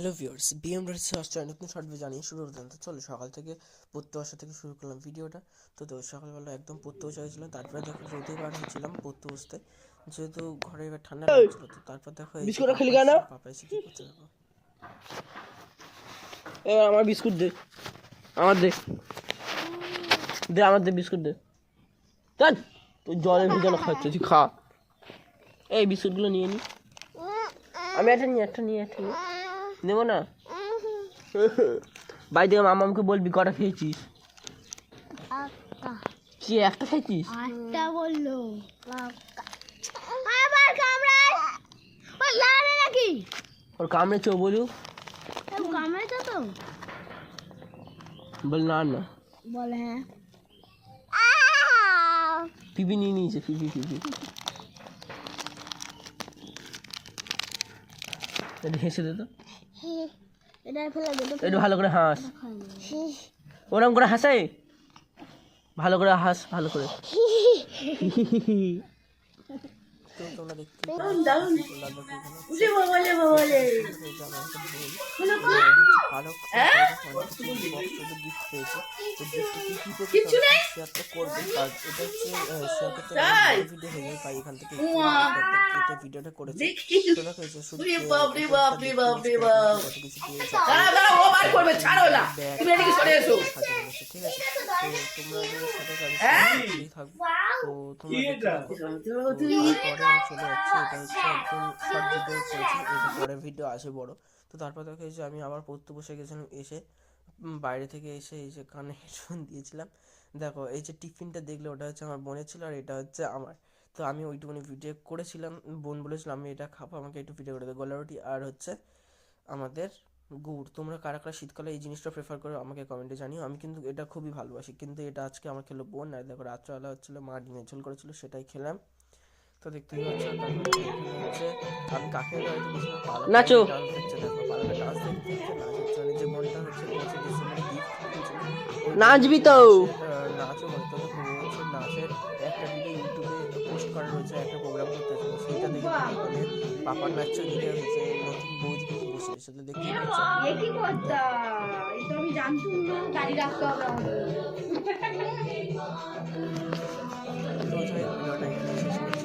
Hello viewers, BMD সার্চে নতুন short video জানিয়ে শুরু করতে চলো। সকাল থেকে পড়তে বসা থেকে শুরু করলাম ভিডিওটা। তো সকালবেলা একদম পড়তে বসে গেছিলাম, তারপরে দেখো রোদে বার হয়েছিলাম পড়তে বসতে, যেহেতু ঘরে এবার ঠান্ডা লাগছিল। তো তারপর দেখো এই যে পাপা এসে কি করতে দেখো। এবার আমার বিস্কুট দে, আমার দে দে আমার দে বিস্কুট দে। চল তুই জলে ভিজানো খাচ্ছিস, খা। এই বিস্কুটগুলো নিয়ে নি, আমি একটা নিয়ে নেবো না। বাড়ি থেকে মামাকে বলবি কটা খেয়েছিস। কি একটা খেয়েছিস? আটটা বললো। আবার কামড়ায় ও লারে নাকি? ওর কামড়েছে ও বলুক। ও কামড়াইছো তো? বল না না, বল হ্যাঁ। পিপি নিয়ে নিয়েছে, পিপি এটা হেসে দে তো, এটা ফেলে দে। একটু ভালো করে হাস। ওরকম করে হাসে, ভালো করে হাস, ভালো করে। তো তোমরা দেখতে গিফট পেয়েছে। তো গিফট শেয়ারটা করবে, আর এটা হচ্ছে শেয়ার করতে ভিডিও হয়ে যায়, তাই এখান থেকে ভিডিওটা করেছে। তোমরা হয়েছে শুধু ঠিক আছে। তো তোমরা সাথে থাকবো। তো তোমরা পরে আমি চলে যাচ্ছি। এটা হচ্ছে একদম শর্ট ভিডিও করেছি, এটা পরের ভিডিও আসে বড়। তো তারপর দেখো এই যে আমি আবার পড়তে বসে গেছিলাম, এসে বাইরে থেকে এসে এই যে কানে হেডফোন দিয়েছিলাম। দেখো এই যে টিফিনটা দেখলে ওটা হচ্ছে আমার বোনের ছিল, আর এটা হচ্ছে আমার। তো আমি ওইটুকুনি ভিডিও করেছিলাম, বোন বলেছিলাম আমি এটা খাবো, আমাকে একটু ভিডিও করে দেবো। গলা রুটি আর হচ্ছে আমাদের গুড়। তোমরা কারা কারা শীতকালে এই জিনিসটা প্রেফার করো আমাকে কমেন্টে জানিও। আমি কিন্তু এটা খুবই ভালোবাসি, কিন্তু এটা আজকে আমার খেলো বোন। আর দেখো রাত্রেবেলা হচ্ছিলো মা ডিমের ঝোল করেছিল, সেটাই খেলাম। তো দেখতেই পাচ্ছ হচ্ছে আমি কাকের বাড়িতে গেছিলাম, নাচো হচ্ছে দেখো পালাটা ডান্স দেখতে নাচ হচ্ছে, মানে যে বোনটা হচ্ছে 5 ডিসেম্বরে গিফট দিয়েছিল নাচবি তো। নাচও হয়তো হচ্ছে নাচের একটা ভিডিও ইউটিউবে পোস্ট করা রয়েছে, একটা প্রোগ্রাম করতে ছিল, সেইটা দেখে মানে পাপার নাচও দিতে হয়েছে, নতুন বৌদি কিন্তু বসে সেটা দেখতেই পাচ্ছ। কি করতা? এই তো আমি জানতুম না, গাড়ি রাখতে হবে আমাদের। তো ভিডিওটা এখানে শেষ করছি।